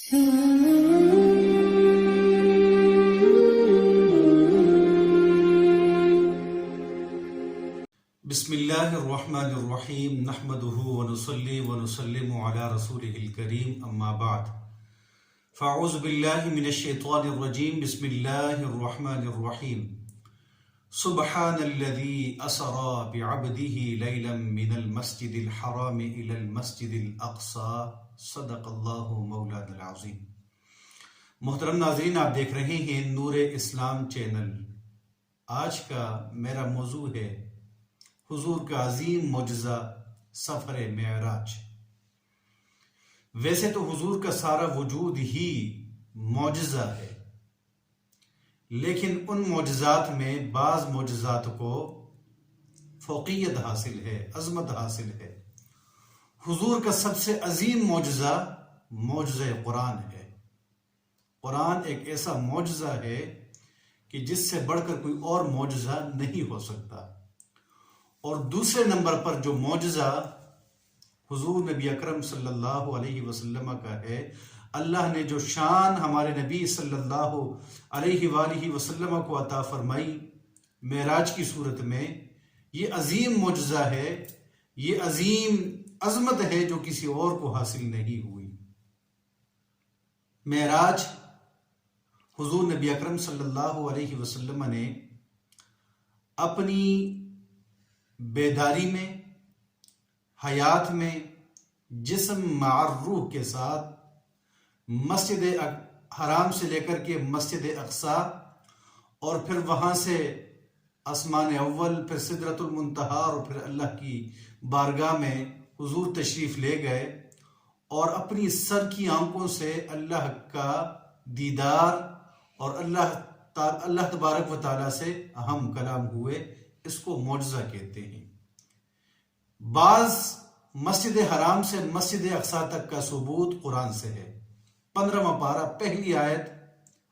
بسم اللہ الرحمن الرحیم نحمدہ ونصلی ونسلم علی رسولہ الکریم اما بعد فاعوذ باللہ من الشیطان الرجیم بسم اللہ الرحمن الرحیم سبحان الذی اسری بعبدہ لیلا من المسجد الحرام الی المسجد الاقصی صدق اللہ مولانا العظیم۔ محترم ناظرین، آپ دیکھ رہے ہیں نور اسلام چینل۔ آج کا میرا موضوع ہے حضور کا عظیم معجزہ سفر معراج۔ ویسے تو حضور کا سارا وجود ہی معجزہ ہے، لیکن ان معجزات میں بعض معجزات کو فوقیت حاصل ہے، عظمت حاصل ہے۔ حضور کا سب سے عظیم معجزہ معجزہ قرآن ہے۔ قرآن ایک ایسا معجزہ ہے کہ جس سے بڑھ کر کوئی اور معجزہ نہیں ہو سکتا۔ اور دوسرے نمبر پر جو معجزہ حضور نبی اکرم صلی اللہ علیہ وسلم کا ہے، اللہ نے جو شان ہمارے نبی صلی اللہ علیہ وآلہ وسلم کو عطا فرمائی معراج کی صورت میں، یہ عظیم معجزہ ہے، یہ عظیم عظمت ہے جو کسی اور کو حاصل نہیں ہوئی۔ معراج حضور نبی اکرم صلی اللہ علیہ وسلم نے اپنی بیداری میں، حیات میں، جسم مع روح کے ساتھ مسجد حرام سے لے کر کے مسجد اقصی اور پھر وہاں سے آسمان اول، پھر سدرۃ المنتہا اور پھر اللہ کی بارگاہ میں حضور تشریف لے گئے اور اپنی سر کی آنکھوں سے اللہ کا دیدار اور اللہ تبارک و تعالیٰ سے ہم کلام ہوئے۔ اس کو معجزہ کہتے ہیں۔ بعض مسجد حرام سے مسجد اقصی تک کا ثبوت قرآن سے ہے۔ 15واں پارہ پہلی آیت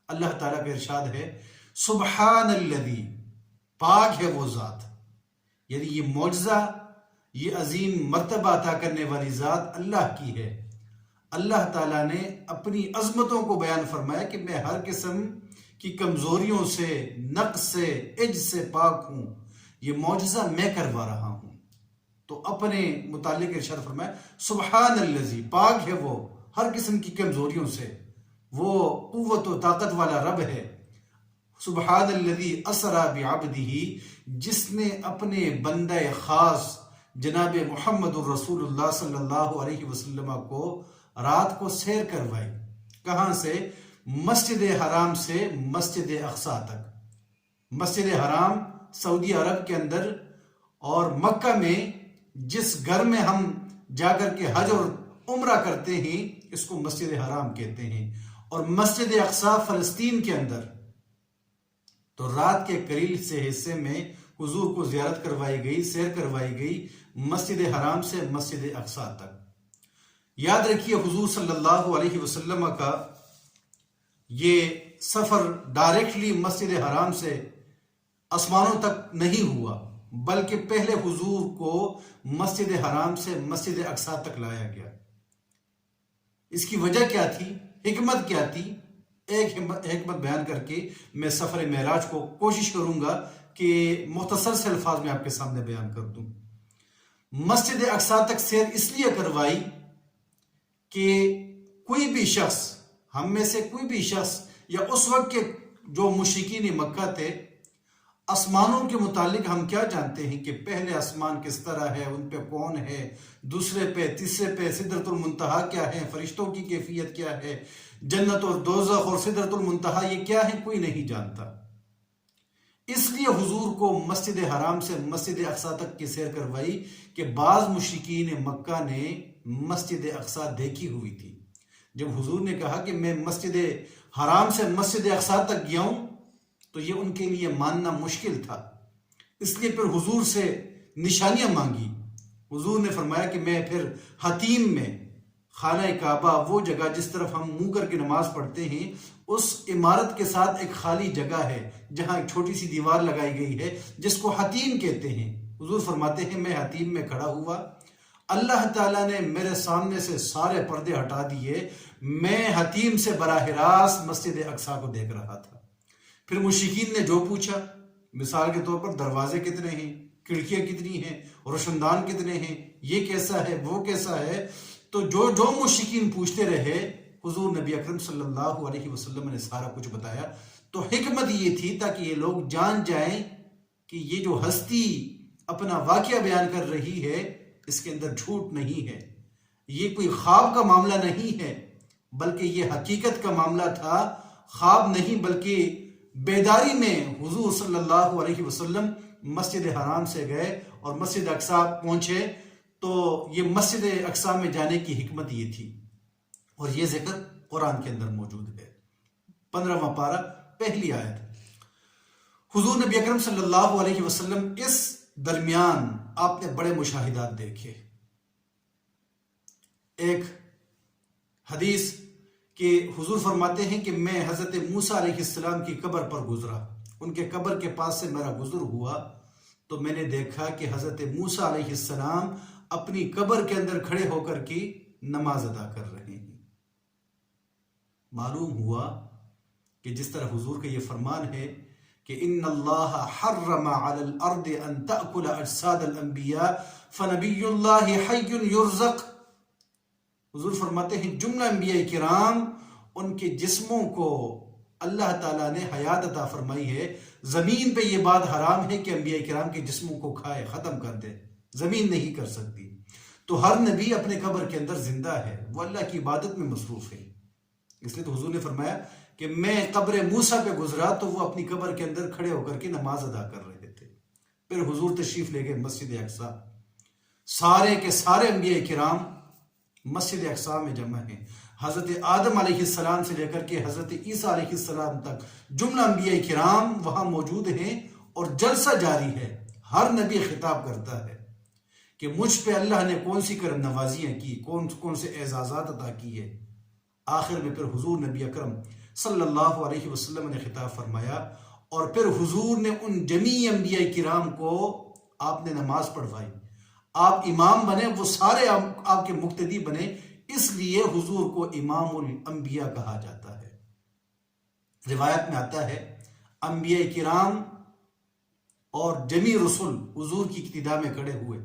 اللہ تعالیٰ کا ارشاد ہے، سبحان الذی، پاک ہے وہ ذات، یعنی یہ معجزہ، یہ عظیم مرتبہ عطا کرنے والی ذات اللہ کی ہے۔ اللہ تعالیٰ نے اپنی عظمتوں کو بیان فرمایا کہ میں ہر قسم کی کمزوریوں سے، نقص سے، عجز سے پاک ہوں، یہ معجزہ میں کروا رہا ہوں۔ تو اپنے متعلق ارشاد فرمایا، سبحان الذی، پاک ہے وہ ہر قسم کی کمزوریوں سے، وہ قوت و طاقت والا رب ہے۔ سبحان الذی اسری بعبدہ، جس نے اپنے بندہ خاص جناب محمد الرسول اللہ صلی اللہ علیہ وسلم کو رات کو سیر کروائی۔ کہاں سے؟ مسجد حرام سے مسجد اقصی تک۔ مسجد حرام سعودی عرب کے اندر اور مکہ میں جس گھر میں ہم جا کر کے حج اور عمرہ کرتے ہیں، اس کو مسجد حرام کہتے ہیں۔ اور مسجد اقصی فلسطین کے اندر، تو رات کے قریب سے حصے میں حضور کو زیارت کروائی گئی، سیر کروائی گئی مسجد حرام سے مسجد اقصی تک۔ یاد رکھیے حضور صلی اللہ علیہ وسلم کا یہ سفر ڈائریکٹلی مسجد حرام سے آسمانوں تک نہیں ہوا، بلکہ پہلے حضور کو مسجد حرام سے مسجد اقصی تک لایا گیا۔ اس کی وجہ کیا تھی؟ حکمت کیا تھی؟ ایک حکمت بیان کر کے میں سفر معراج کو کوشش کروں گا کہ مختصر سے الفاظ میں آپ کے سامنے بیان کر دوں۔ مسجد اقصی تک سیر اس لیے کروائی کہ کوئی بھی شخص، ہم میں سے کوئی بھی شخص یا اس وقت کے جو مشرکین مکہ تھے، آسمانوں کے متعلق ہم کیا جانتے ہیں کہ پہلے آسمان کس طرح ہے، ان پہ کون ہے، دوسرے پہ، تیسرے پہ سدرۃ المنتہا کیا ہے، فرشتوں کی کیفیت کیا ہے، جنت اور دوزخ اور سدرۃ المنتہا یہ کیا ہے، کوئی نہیں جانتا۔ اس لیے حضور کو مسجد حرام سے مسجد اقصی تک کی سیر کروائی کہ بعض مشرکین مکہ نے مسجد اقصی دیکھی ہوئی تھی۔ جب حضور نے کہا کہ میں مسجد حرام سے مسجد اقصی تک گیا ہوں، تو یہ ان کے لیے ماننا مشکل تھا۔ اس لیے پھر حضور سے نشانیاں مانگی۔ حضور نے فرمایا کہ میں پھر حتیم میں، خانہ کعبہ، وہ جگہ جس طرف ہم منہ کر کے نماز پڑھتے ہیں، اس عمارت کے ساتھ ایک خالی جگہ ہے جہاں ایک چھوٹی سی دیوار لگائی گئی ہے جس کو حتیم کہتے ہیں۔ حضور فرماتے ہیں میں حتیم میں کھڑا ہوا اللہ تعالیٰ نے میرے سامنے سے سارے پردے ہٹا دیے، میں حتیم سے براہ راست مسجد اقصیٰ کو دیکھ رہا تھا۔ پھر مشرکین نے جو پوچھا، مثال کے طور پر دروازے کتنے ہیں، کھڑکیاں کتنی ہیں، روشندان کتنے ہیں، یہ کیسا ہے، وہ کیسا ہے، تو جو مشرکین پوچھتے رہے، حضور نبی اکرم صلی اللہ علیہ وسلم نے سارا کچھ بتایا۔ تو حکمت یہ تھی تاکہ یہ لوگ جان جائیں کہ یہ جو ہستی اپنا واقعہ بیان کر رہی ہے اس کے اندر جھوٹ نہیں ہے، یہ کوئی خواب کا معاملہ نہیں ہے، بلکہ یہ حقیقت کا معاملہ تھا، خواب نہیں بلکہ بیداری میں حضور صلی اللہ علیہ وسلم مسجد حرام سے گئے اور مسجد اقصیٰ پہنچے۔ تو یہ مسجد اقصیٰ میں جانے کی حکمت یہ تھی، اور یہ ذکر قرآن کے اندر موجود ہے۔ 15واں پارہ، پہلی آیت۔ حضور نبی اکرم صلی اللہ علیہ وسلم اس درمیان آپ نے بڑے مشاہدات دیکھے۔ ایک حدیث کہ حضور فرماتے ہیں کہ میں حضرت موسیٰ علیہ السلام کی قبر پر گزرا، ان کے قبر کے پاس سے میرا گزر ہوا تو میں نے دیکھا کہ حضرت موسیٰ علیہ السلام اپنی قبر کے اندر کھڑے ہو کر کی نماز ادا کر رہے ہیں۔ معلوم ہوا کہ جس طرح حضور کا یہ فرمان ہے کہ ان اللہ حرم علی الارض ان تأکل اجساد الانبیاء فنبی اللہ حی یرزق، حضور فرماتے ہیں جملہ انبیاء کرام ان کے جسموں کو اللہ تعالیٰ نے حیات عطا فرمائی ہے۔ زمین پہ یہ بات حرام ہے کہ انبیاء کرام کے جسموں کو کھائے، ختم کر دے، زمین نہیں کر سکتی۔ تو ہر نبی اپنے قبر کے اندر زندہ ہے، وہ اللہ کی عبادت میں مصروف ہے، اس لیے تو حضور نے فرمایا کہ میں قبر موسیٰ پہ گزرا تو وہ اپنی قبر کے اندر کھڑے ہو کر کے نماز ادا کر رہے تھے۔ پھر حضور تشریف لے گئے مسجد اقصیٰ، سارے کے سارے انبیاء کرام مسجد اقصیٰ میں جمع ہیں، حضرت آدم علیہ السلام سے لے کر کے حضرت عیسیٰ علیہ السلام تک جملہ انبیاء کرام وہاں موجود ہیں، اور جلسہ جاری ہے۔ ہر نبی خطاب کرتا ہے کہ مجھ پہ اللہ نے کون سی کرم نوازیاں کی، کون سے اعزازات عطا کیے۔ آخر میں پھر حضور نبی اکرم صلی اللہ علیہ وسلم نے خطاب فرمایا، اور پھر حضور نے ان جمیع انبیاء کرام کو آپ نے نماز پڑھوائی، آپ امام بنے، وہ سارے آپ کے مقتدی بنے، اس لیے حضور کو امام الانبیاء کہا جاتا ہے۔ روایت میں آتا ہے انبیاء کرام اور جمیع رسول حضور کی اقتداء میں کھڑے ہوئے،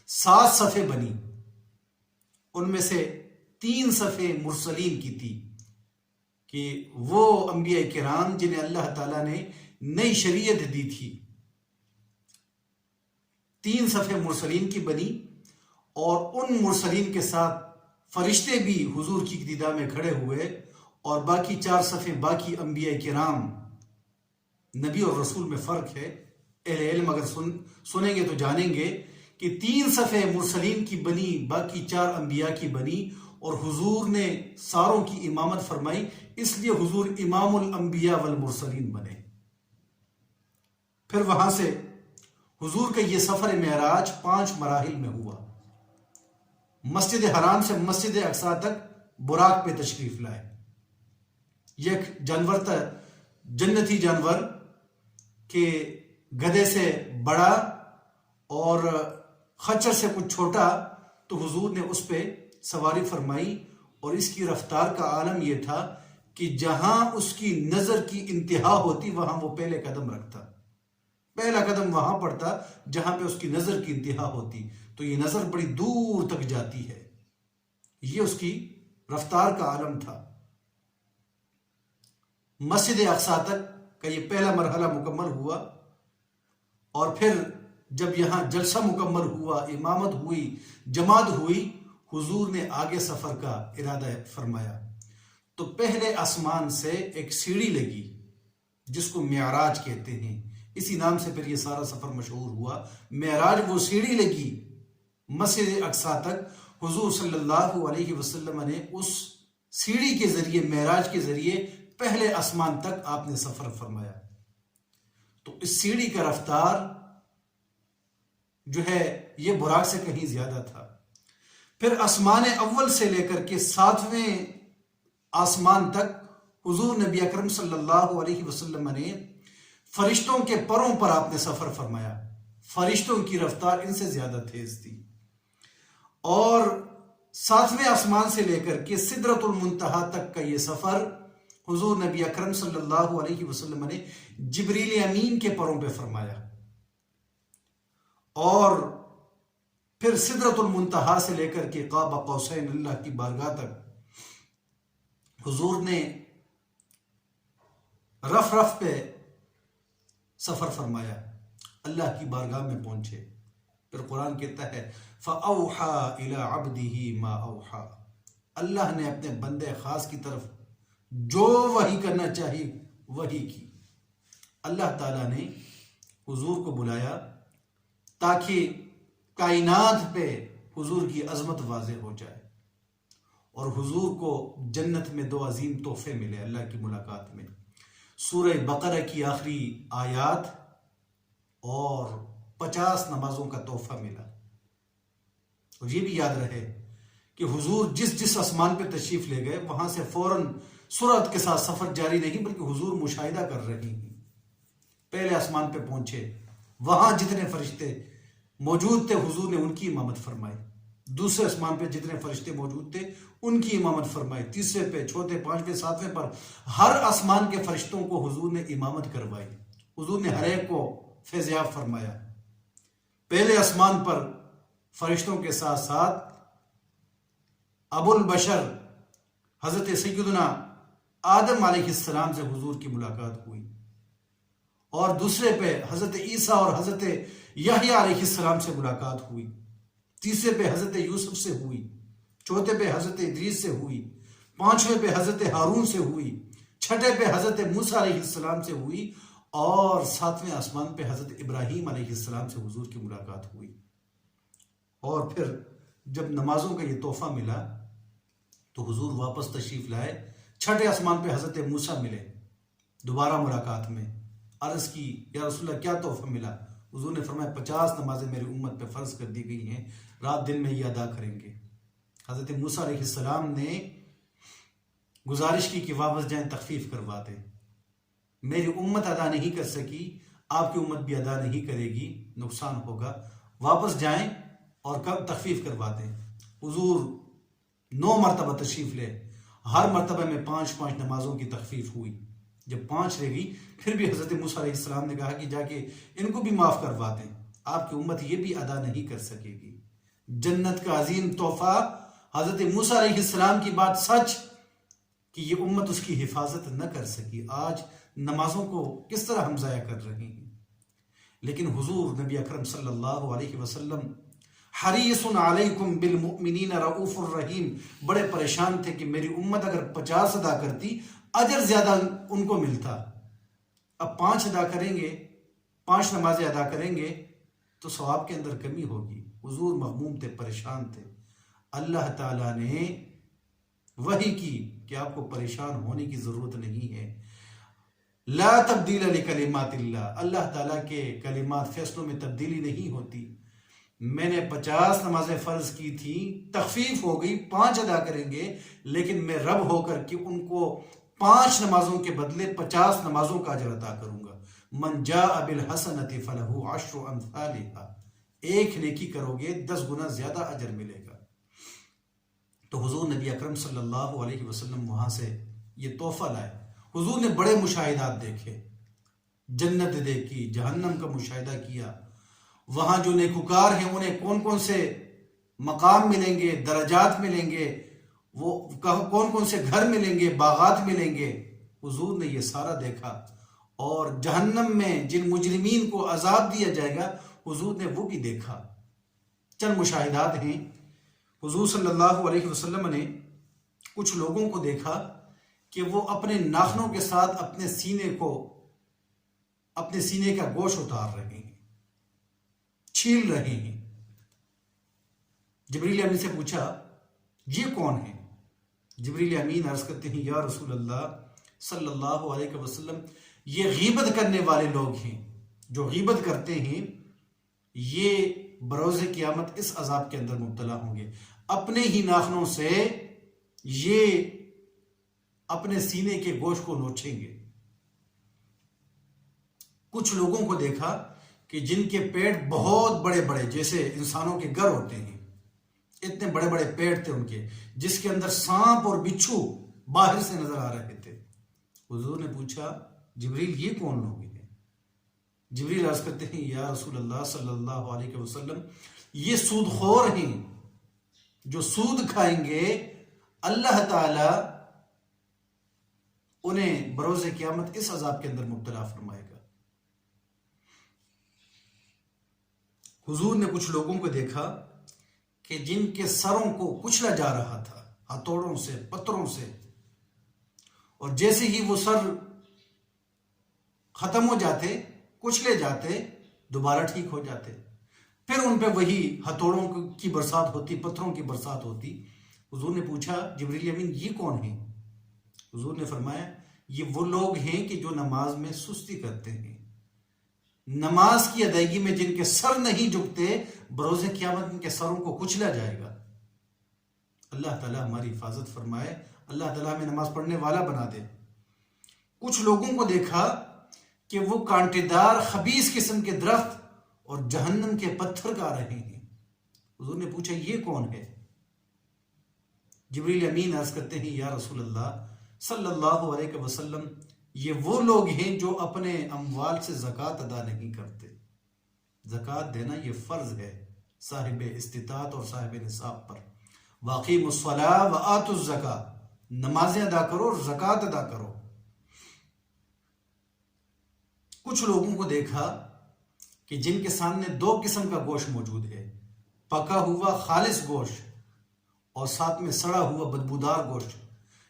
7 صفیں بنی، ان میں سے 3 صفیں مرسلین کی تھی کہ وہ انبیاء کرام جنہیں اللہ تعالیٰ نے نئی شریعت دی تھی، 3 صفیں مرسلین کی بنی، اور ان مرسلین کے ساتھ فرشتے بھی حضور کی اقتداء میں کھڑے ہوئے، اور باقی 4 صفیں باقی انبیاء کرام۔ نبی اور رسول میں فرق ہے، اہل علم اگر سنیں گے تو جانیں گے کہ 3 صفیں مرسلین کی بنی، باقی 4 انبیاء کی بنی، اور حضور نے ساروں کی امامت فرمائی، اس لیے حضور امام الانبیاء والمرسلین بنے۔ پھر وہاں سے حضور کا یہ سفر معراج 5 مراحل میں ہوا۔ مسجد حرام سے مسجد اقصیٰ تک براق پہ تشریف لائے۔ یہ جانور تھا، جنتی جانور کہ گدھے سے بڑا اور خچر سے کچھ چھوٹا، تو حضور نے اس پہ سواری فرمائی، اور اس کی رفتار کا عالم یہ تھا کہ جہاں اس کی نظر کی انتہا ہوتی وہاں وہ پہلے قدم رکھتا، پہلا قدم وہاں پڑتا جہاں پہ اس کی نظر کی انتہا ہوتی، تو یہ نظر بڑی دور تک جاتی ہے، یہ اس کی رفتار کا عالم تھا۔ مسجد اقصیٰ تک کا یہ پہلا مرحلہ مکمل ہوا، اور پھر جب یہاں جلسہ مکمل ہوا، امامت ہوئی، جماعت ہوئی، حضور نے آگے سفر کا ارادہ فرمایا۔ تو پہلے آسمان سے ایک سیڑھی لگی جس کو معراج کہتے ہیں، اسی نام سے پھر یہ سارا سفر مشہور ہوا، معراج۔ وہ سیڑھی لگی مسجد اقصیٰ تک، حضور صلی اللہ علیہ وسلم نے اس سیڑھی کے ذریعے، معراج کے ذریعے پہلے آسمان تک آپ نے سفر فرمایا۔ تو اس سیڑھی کا رفتار جو ہے یہ براق سے کہیں زیادہ تھا۔ پھر آسمان اول سے لے کر کے 7ویں آسمان تک حضور نبی اکرم صلی اللہ علیہ وسلم نے فرشتوں کے پروں پر آپ نے سفر فرمایا، فرشتوں کی رفتار ان سے زیادہ تیز تھی، اور 7ویں آسمان سے لے کر کے سدرۃ المنتہا تک کا یہ سفر حضور نبی اکرم صلی اللہ علیہ وسلم نے جبریل امین کے پروں پہ فرمایا، اور پھر سدرۃ المنتہا سے لے کر کے قاب قوسین اللہ کی بارگاہ تک حضور نے رف رف پہ سفر فرمایا، اللہ کی بارگاہ میں پہنچے۔ پھر قرآن کہتا ہے فَأَوْحَى إِلَىٰ عَبْدِهِ مَا أَوْحَى، اللہ نے اپنے بندے خاص کی طرف جو وحی کرنا چاہیے وحی کی۔ اللہ تعالیٰ نے حضور کو بلایا تاکہ کائنات پہ حضور کی عظمت واضح ہو جائے، اور حضور کو جنت میں 2 عظیم تحفے ملے اللہ کی ملاقات میں، سورہ بقرہ کی آخری آیات اور 50 نمازوں کا تحفہ ملا۔ اور یہ بھی یاد رہے کہ حضور جس آسمان پہ تشریف لے گئے وہاں سے فوراً سرعت کے ساتھ سفر جاری نہیں، بلکہ حضور مشاہدہ کر رہے ہیں۔ پہلے آسمان پہ پہنچے، وہاں جتنے فرشتے موجود تھے حضور نے ان کی امامت فرمائی، دوسرے آسمان پہ جتنے فرشتے موجود تھے ان کی امامت فرمائی، تیسرے پہ، چوتھے، 5ویں، 7ویں پر ہر آسمان کے فرشتوں کو حضور نے امامت کروائی، حضور نے ہر ایک کو فیضیاب فرمایا۔ پہلے آسمان پر فرشتوں کے ساتھ ساتھ ابو البشر حضرت سیدنا آدم علیہ السلام سے حضور کی ملاقات ہوئی، اور دوسرے پہ حضرت عیسیٰ اور حضرت یحییٰ علیہ السلام سے ملاقات ہوئی، تیسرے پہ حضرت یوسف سے ہوئی، چوتھے پہ حضرت ادریس سے ہوئی، 5ویں پہ حضرت ہارون سے ہوئی، 6ٹھے پہ حضرت موسیٰ علیہ السلام سے ہوئی، اور 7ویں آسمان پہ حضرت ابراہیم علیہ السلام سے حضور کی ملاقات ہوئی۔ اور پھر جب نمازوں کا یہ تحفہ ملا تو حضور واپس تشریف لائے، 6ٹھے آسمان پہ حضرت موسیٰ ملے، دوبارہ ملاقات میں عرض کی یا رسول اللہ کیا تحفہ ملا؟ حضور نے فرمایا 50 نمازیں میری امت پہ فرض کر دی گئی ہیں، رات دن میں یہ ادا کریں گے۔ حضرت موسیٰ علیہ السلام نے گزارش کی کہ واپس جائیں، تخفیف کروا دیں، میری امت ادا نہیں کر سکی، آپ کی امت بھی ادا نہیں کرے گی، نقصان ہوگا، واپس جائیں اور کب تخفیف کروا دیں۔ حضور 9 مرتبہ تشریف لے، ہر مرتبہ میں 5 نمازوں کی تخفیف ہوئی۔ جب 5 رہ گئی پھر بھی حضرت موسیٰ علیہ السلام نے کہا کہ جا کے ان کو بھی معاف کروا دیں، آپ کی امت یہ بھی ادا نہیں کر سکے گی۔ جنت کا عظیم تحفہ، حضرت موسیٰ علیہ السلام کی بات سچ کہ یہ امت اس کی حفاظت نہ کر سکی۔ آج نمازوں کو کس طرح ہم ضائع کر رہے ہیں، لیکن حضور نبی اکرم صلی اللہ علیہ وسلم حریص علیکم بالمؤمنین رؤوف الرحیم بڑے پریشان تھے کہ میری امت اگر 50 ادا کرتی اجر زیادہ ان کو ملتا، اب 5 ادا کریں گے، 5 نمازیں ادا کریں گے تو ثواب کے اندر کمی ہوگی۔ حضور مغموم تھے، پریشان تھے۔ اللہ تعالیٰ نے وحی کی کہ آپ کو پریشان ہونے کی ضرورت نہیں ہے، لا تبدیل لکلمات اللہ، اللہ تعالیٰ کے کلمات فیصلوں میں تبدیلی نہیں ہوتی۔ میں نے 50 نمازیں فرض کی تھی، تخفیف ہو گئی، 5 ادا کریں گے، لیکن میں رب ہو کر کے ان کو 5 نمازوں کے بدلے 50 نمازوں کا اجر عطا کروں گا۔ من جاء بالحسنۃ فلہ 10 امثالھا، ایک نیکی کرو گے 10 گنا زیادہ اجر ملے گا۔ تو حضور نبی اکرم صلی اللہ علیہ وسلم وہاں سے یہ تحفہ لائے۔ حضور نے بڑے مشاہدات دیکھے، جنت دیکھی، جہنم کا مشاہدہ کیا، وہاں جو نیکوکار ہیں انہیں کون کون سے مقام ملیں گے، درجات ملیں گے، وہ کون کون سے گھر ملیں گے، باغات ملیں گے، حضور نے یہ سارا دیکھا۔ اور جہنم میں جن مجرمین کو عذاب دیا جائے گا حضور نے وہ بھی دیکھا۔ چند مشاہدات ہیں۔ حضور صلی اللہ علیہ وسلم نے کچھ لوگوں کو دیکھا کہ وہ اپنے ناخنوں کے ساتھ اپنے سینے کا گوشت اتار رہے ہیں، چھیل رہے ہیں۔ جبریل امین سے پوچھا یہ کون ہے؟ جبریل امین عرض کرتے ہیں یا رسول اللہ صلی اللہ علیہ وسلم، یہ غیبت کرنے والے لوگ ہیں، جو غیبت کرتے ہیں یہ بروز قیامت اس عذاب کے اندر مبتلا ہوں گے، اپنے ہی ناخنوں سے یہ اپنے سینے کے گوشت کو نوچیں گے۔ کچھ لوگوں کو دیکھا کہ جن کے پیٹ بہت بڑے بڑے جیسے انسانوں کے گر ہوتے ہیں، اتنے بڑے بڑے پیڑ تھے ان کے، جس کے اندر سانپ اور بچھو باہر سے نظر آ رہے تھے۔ حضور نے پوچھا جبریل یہ کون لوگ ہیں؟ جبریل عرض کرتے ہیں یا رسول اللہ صلی اللہ علیہ وسلم یہ سود خور ہیں، جو سود کھائیں گے اللہ تعالی انہیں بروز قیامت اس عذاب کے اندر مبتلا فرمائے گا۔ حضور نے کچھ لوگوں کو دیکھا کہ جن کے سروں کو کچلا جا رہا تھا ہتھوڑوں سے، پتھروں سے، اور جیسے ہی وہ سر ختم ہو جاتے، کچلے جاتے، دوبارہ ٹھیک ہو جاتے، پھر ان پہ وہی ہتھوڑوں کی برسات ہوتی، پتھروں کی برسات ہوتی۔ حضور نے پوچھا جبریل امین یہ کون ہیں؟ حضور نے فرمایا یہ وہ لوگ ہیں کہ جو نماز میں سستی کرتے ہیں، نماز کی ادائیگی میں جن کے سر نہیں جھکتے، بروز قیامت ان کے سروں کو کچلا جائے گا۔ اللہ تعالیٰ ہماری حفاظت فرمائے، اللہ تعالیٰ ہمیں نماز پڑھنے والا بنا دے۔ کچھ لوگوں کو دیکھا کہ وہ کانٹے دار خبیث قسم کے درخت اور جہنم کے پتھر کھا رہے ہیں۔ حضور نے پوچھا یہ کون ہے؟ جبریل امین عرض کرتے ہیں یا رسول اللہ صلی اللہ علیہ وسلم یہ وہ لوگ ہیں جو اپنے اموال سے زکوٰۃ ادا نہیں کرتے۔ زکوٰۃ دینا یہ فرض ہے صاحب استطاعت اور صاحب نصاب پر۔ واقیموا الصلاۃ وآتوا الزکاۃ، نمازیں ادا کرو اور زکوٰۃ ادا کرو۔ کچھ لوگوں کو دیکھا کہ جن کے سامنے دو قسم کا گوشت موجود ہے، پکا ہوا خالص گوشت اور ساتھ میں سڑا ہوا بدبودار گوشت،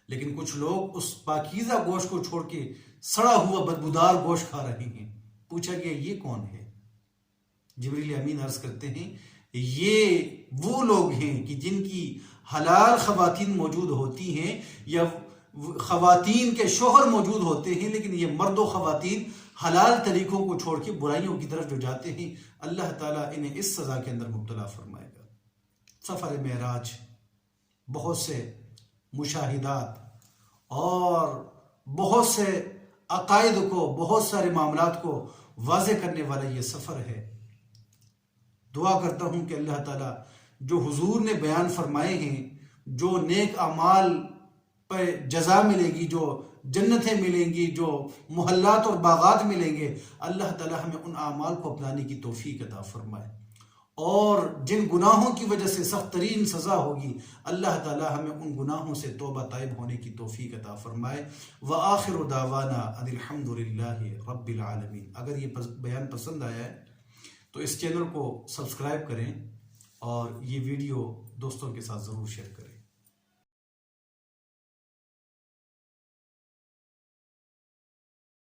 لیکن کچھ لوگ اس پاکیزہ گوشت کو چھوڑ کے سڑا ہوا بدبودار گوشت کھا رہے ہیں۔ پوچھا گیا یہ کون ہے؟ جبریل امین عرض کرتے ہیں یہ وہ لوگ ہیں کہ جن کی حلال خواتین موجود ہوتی ہیں یا خواتین کے شوہر موجود ہوتے ہیں، لیکن یہ مرد و خواتین حلال طریقوں کو چھوڑ کے برائیوں کی طرف جو جاتے ہیں، اللہ تعالیٰ انہیں اس سزا کے اندر مبتلا فرمائے گا۔ سفر معراج بہت سے مشاہدات اور بہت سے عقائد کو، بہت سارے معاملات کو واضح کرنے والا یہ سفر ہے۔ دعا کرتا ہوں کہ اللہ تعالیٰ جو حضور نے بیان فرمائے ہیں، جو نیک اعمال پہ جزا ملے گی، جو جنتیں ملیں گی، جو محلات اور باغات ملیں گے، اللہ تعالیٰ ہمیں ان اعمال کو اپنانے کی توفیق عطا فرمائے، اور جن گناہوں کی وجہ سے سخت ترین سزا ہوگی، اللہ تعالیٰ ہمیں ان گناہوں سے توبہ طائب ہونے کی توفیق عطا فرمائے۔ وآخر دعوانا ان الحمد للہ رب العالمین۔ اگر یہ بیان پسند آیا ہے تو اس چینل کو سبسکرائب کریں اور یہ ویڈیو دوستوں کے ساتھ ضرور شیئر کریں۔